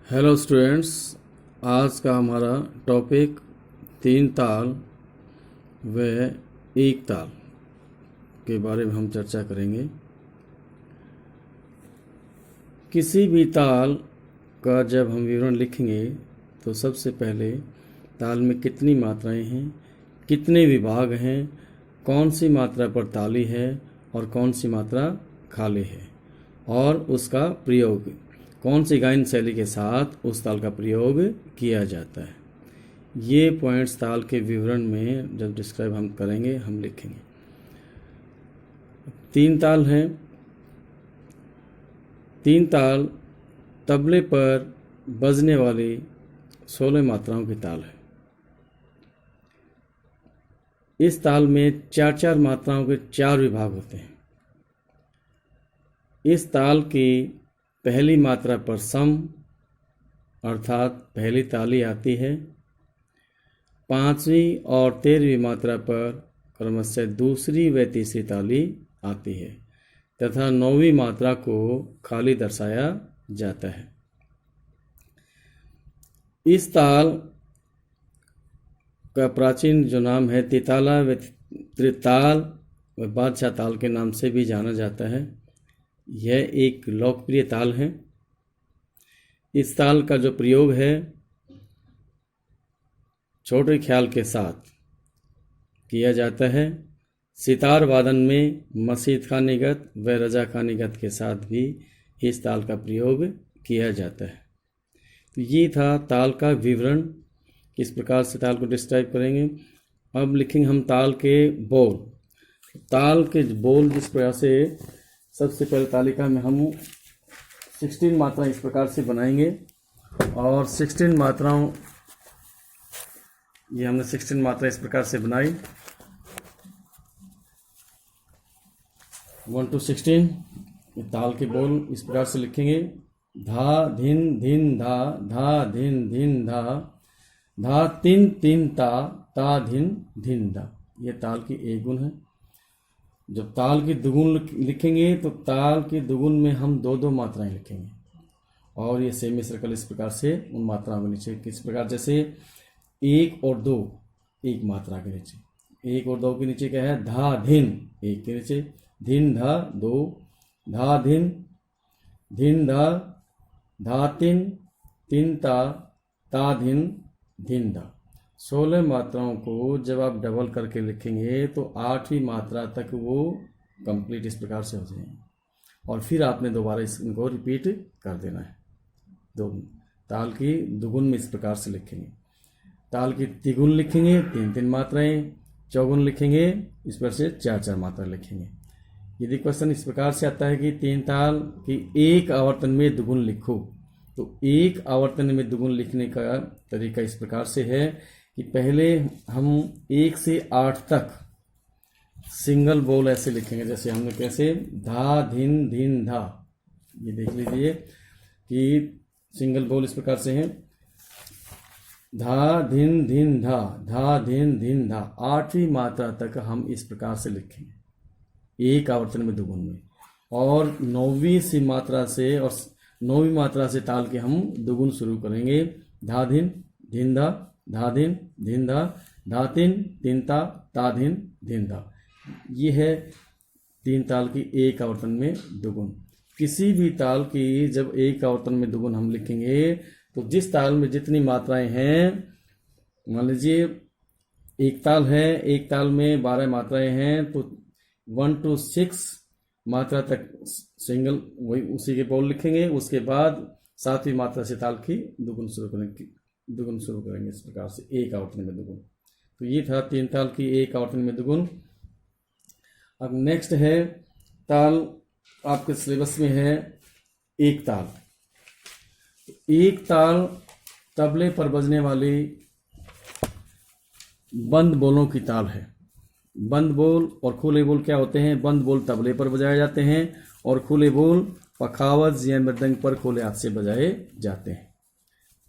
Hello students, आज का हमारा टॉपिक तीन ताल व एक ताल के बारे में हम चर्चा करेंगे। किसी भी ताल का जब हम विवरण लिखेंगे तो सबसे पहले ताल में कितनी मात्राएं हैं, कितने विभाग हैं, कौन सी मात्रा पर ताली है और कौन सी मात्रा खाली है, और उसका प्रयोग कौन सी गायन शैली के साथ उस ताल का प्रयोग किया जाता है। ये पॉइंट्स ताल के विवरण में जब डिस्क्राइब हम करेंगे, हम लिखेंगे। तीन ताल हैं। तीन ताल तबले पर बजने वाली 16 मात्राओं की ताल है। इस ताल में चार चार मात्राओं के 4 विभाग होते हैं। इस ताल की पहली मात्रा पर सम अर्थात पहली ताली आती है। 5वीं और 13वीं मात्रा पर क्रमशः दूसरी व तीसरी ताली आती है तथा 9वीं मात्रा को खाली दर्शाया जाता है। इस ताल का प्राचीन जो नाम है तिताला व त्रिताल व बादशाह ताल के नाम से भी जाना जाता है। यह एक लोकप्रिय ताल है। इस ताल का जो प्रयोग है छोटे ख्याल के साथ किया जाता है। सितार वादन में मसीद खानीगत व रजा खानीगत के साथ भी इस ताल का प्रयोग किया जाता है। तो ये था ताल का विवरण। किस प्रकार से ताल को डिस्क्राइब करेंगे। अब लिखेंगे हम ताल के बोल। ताल के बोल जिस प्रकार से सबसे पहले तालिका में हम 16 मात्राएं इस प्रकार से बनाएंगे और 16 मात्राओं ये हमने 16 मात्राएं इस प्रकार से बनाई 1 to 16। ताल के बोल इस प्रकार से लिखेंगे। धा धिन धिन धा, धा धिन धिन धा, धा तिन तिन ता धिन धिन धा। ये ताल की एक गुण है। जब ताल की दुगुन लिखेंगे तो ताल के दुगुन में हम दो दो मात्राएं लिखेंगे और ये सेमी सर्कल इस प्रकार से उन मात्राओं के नीचे किस प्रकार, जैसे 1 और 2 एक मात्रा के नीचे, 1 और 2 के नीचे क्या है, धा धिन 1 के नीचे, धिन धा 2, धा धिन धिन धा, धा तिन तिन ता धिन धिन धा। 16 मात्राओं को जब आप डबल करके लिखेंगे तो 8वीं मात्रा तक वो कंप्लीट इस प्रकार से हो जाएंगे और फिर आपने दोबारा इनको रिपीट कर देना है। दो ताल की दुगुन में इस प्रकार से लिखेंगे। ताल की तिगुन लिखेंगे 3-3 मात्राएं, चौगुन लिखेंगे इस प्रकार से 4-4 मात्रा लिखेंगे। यदि क्वेश्चन इस प्रकार से आता है कि 3 ताल की एक आवर्तन में दुगुन लिखो, तो एक आवर्तन में दुगुन लिखने का तरीका इस प्रकार से है कि पहले हम 1 से 8 तक सिंगल बोल ऐसे लिखेंगे। जैसे हमने कैसे, धा धिन धिन धा, ये देख लीजिए कि सिंगल बोल इस प्रकार से हैं। धा धिन धिन धा, धा धिन धिन धा। 8वीं मात्रा तक हम इस प्रकार से लिखेंगे एक आवर्तन में दुगुन में, और 9वीं सी मात्रा से और 9वीं मात्रा से ताल के हम दुगुन शुरू करेंगे। धा धिन धिन धा, धा धिन धिन धा, धा तिन तिन ता धिन धिन धा। ये है 3 ताल की एक आवर्तन में दुगुन। किसी भी ताल की जब एक आवर्तन में दुगुन हम लिखेंगे तो जिस ताल में जितनी मात्राएं हैं, मान लीजिए एक ताल है, एक ताल में 12 मात्राएं हैं, तो 1 to 6 मात्रा तक सिंगल वही उसी के बोल लिखेंगे। उसके बाद 7वीं मात्रा से ताल की दुगुन शुरू करेंगे इस प्रकार से एक आवर्तन में दुगुन। तो ये था 3 ताल की एक आवर्तन में दुगुन। अब नेक्स्ट है ताल, आपके सिलेबस में है एक ताल। एक ताल तबले पर बजने वाली बंद बोलों की ताल है। बंद बोल और खुले बोल क्या होते हैं? बंद बोल तबले पर बजाए जाते हैं और खुले बोल पखावज या मृदंग पर खुले हाथ से बजाए जाते हैं।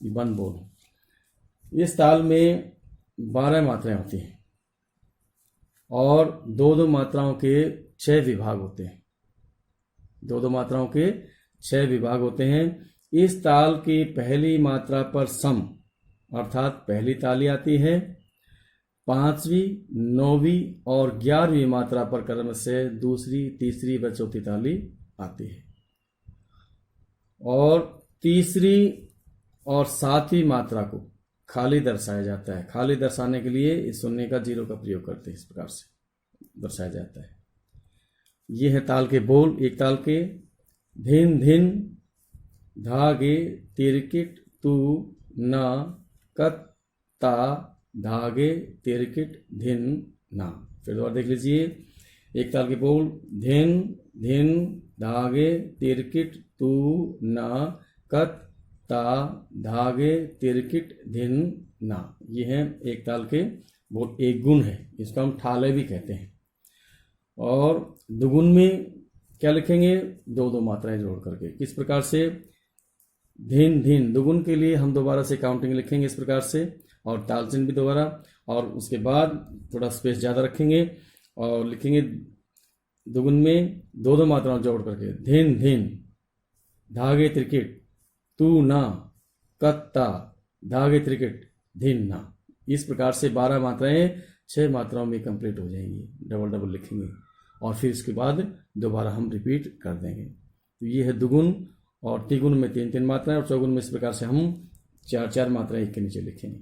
बंद बोल। इस ताल में 12 मात्राएं होती हैं और 2-2 मात्राओं के 6 विभाग होते हैं। 2-2 मात्राओं के 6 विभाग होते हैं। इस ताल की पहली मात्रा पर सम अर्थात पहली ताली आती है, 5वीं, 9वीं और 11वीं मात्रा पर क्रम से दूसरी, तीसरी व चौथी ताली आती है। और तीसरी और 7वीं मात्रा को खाली दर्शाया जाता है। खाली दर्शाने के लिए इस शून्य का 0 का प्रयोग करते हैं। इस प्रकार से दर्शाया जाता है। ये है ताल के बोल। एक ताल के धिन धिन धागे तिरकिट तू न कत ता धागे तिरकिट धिन ना। फिर दोबारा देख लीजिए। एक ताल के बोल धिन धिन धागे तिरकिट तू न कत ता धागे तिरकिट धिन ना। ये है एक ताल के बोल। एक गुण है, इसको हम ठाले भी कहते हैं। और दुगुन में क्या लिखेंगे? दो दो मात्राएं जोड़ करके। किस प्रकार से? धिन धिन दुगुन के लिए हम दोबारा से काउंटिंग लिखेंगे इस प्रकार से, और ताल चिन्ह भी दोबारा, और उसके बाद थोड़ा स्पेस ज़्यादा रखेंगे और लिखेंगे दुगुन में दो दो मात्राएं जोड़ करके। धिन धिन धागे त्रिकिट तू ना कत्ता धागे त्रिकिट धिन ना। इस प्रकार से 12 मात्राएं 6 मात्राओं में कंप्लीट हो जाएंगी। डबल डबल लिखेंगे और फिर इसके बाद दोबारा हम रिपीट कर देंगे। तो ये है दुगुन। और तिगुन में 3-3 मात्राएं और चौगुन में इस प्रकार से हम 4-4 मात्राएं एक के नीचे लिखेंगे।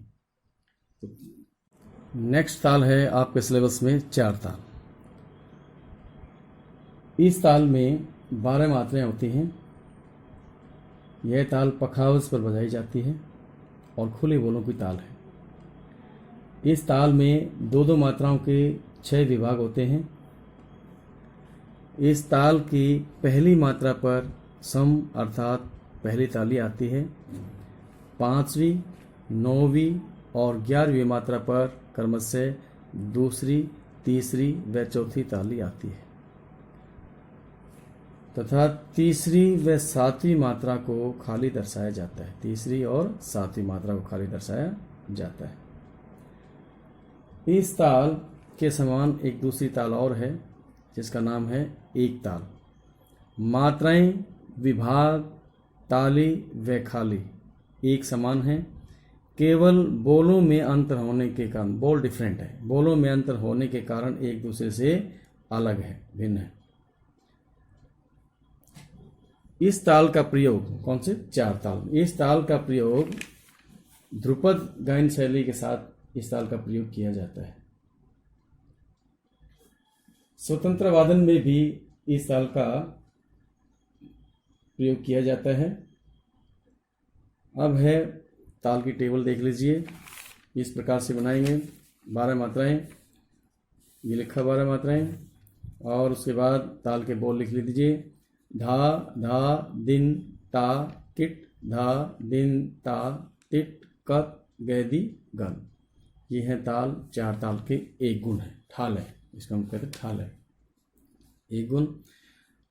तो नेक्स्ट ताल है आपके सिलेबस में 4 ताल। इस ताल में 12 मात्राएं होती हैं। यह ताल पखावज पर बजाई जाती है और खुले बोलों की ताल है। इस ताल में 2-2 मात्राओं के 6 विभाग होते हैं। इस ताल की पहली मात्रा पर सम अर्थात पहली ताली आती है। 5वीं, 9वीं और 11वीं मात्रा पर क्रमशः दूसरी, तीसरी व चौथी ताली आती है तथा तीसरी व 7वीं मात्रा को खाली दर्शाया जाता है। तीसरी और 7वीं मात्रा को खाली दर्शाया जाता है। इस ताल के समान एक दूसरी ताल और है जिसका नाम है एक ताल। मात्राएं, विभाग, ताली व खाली एक समान है। केवल बोलों में अंतर होने के कारण, बोल डिफरेंट है, बोलों में अंतर होने के कारण एक दूसरे से अलग है, भिन्न है। इस ताल का प्रयोग, कौन से? 4 ताल। इस ताल का प्रयोग ध्रुपद गायन शैली के साथ इस ताल का प्रयोग किया जाता है। स्वतंत्र वादन में भी इस ताल का प्रयोग किया जाता है। अब है ताल की टेबल देख लीजिए। इस प्रकार से बनाएंगे। 12 मात्राएं, ये लिखा 12 मात्राएं, और उसके बाद ताल के बोल लिख लीजिए। धा धा दिन ता किट धा दिन ता टिट कत गैदी गन। ये है ताल। 4 ताल के एक गुण है, ठाल है, इसका हम कहते हैं ठाल है, एक गुण।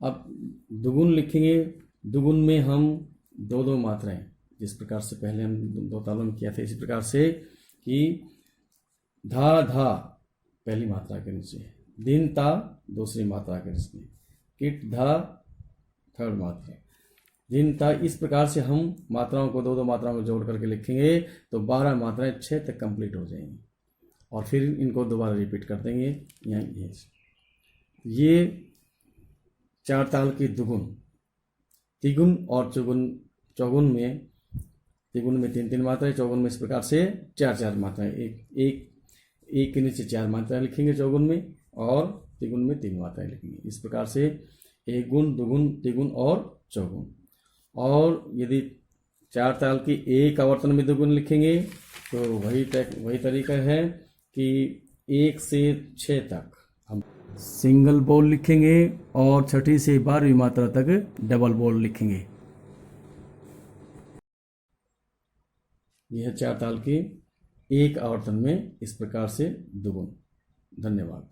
अब दुगुन लिखेंगे। दुगुन में हम 2-2 मात्राएं, जिस प्रकार से पहले हम 2 तालों में किया था, इसी प्रकार से कि धा धा पहली मात्रा के नीचे, दिन ता दूसरी मात्रा के नीचे, किट धा थर्ड मात्रा, दिन ता। इस प्रकार से हम मात्राओं को 2-2 मात्राओं में जोड़ करके लिखेंगे तो 12 मात्राएं 6 तक कंप्लीट हो जाएंगी। और फिर इनको दोबारा रिपीट कर देंगे। यहाँ ये 4 ताल की दुगुन। तिगुन और चौगुन में, तिगुन में 3-3 मात्राएं, चौगुन में इस प्रकार से 4-4 मात्राएं, एक के नीचे 4 मात्राएं लिखेंगे चौगुन में, और तिगुन में 3 मात्राएं लिखेंगे। इस प्रकार से एक गुण, दुगुन, तिगुन और चौगुन। और यदि 4 ताल की एक आवर्तन में दुगुन लिखेंगे तो वही तरीका है कि 1 से 6 तक हम सिंगल बोल लिखेंगे और 6ठी से 12वीं मात्रा तक डबल बोल लिखेंगे। यह 4 ताल की एक आवर्तन में इस प्रकार से दुगुन। धन्यवाद।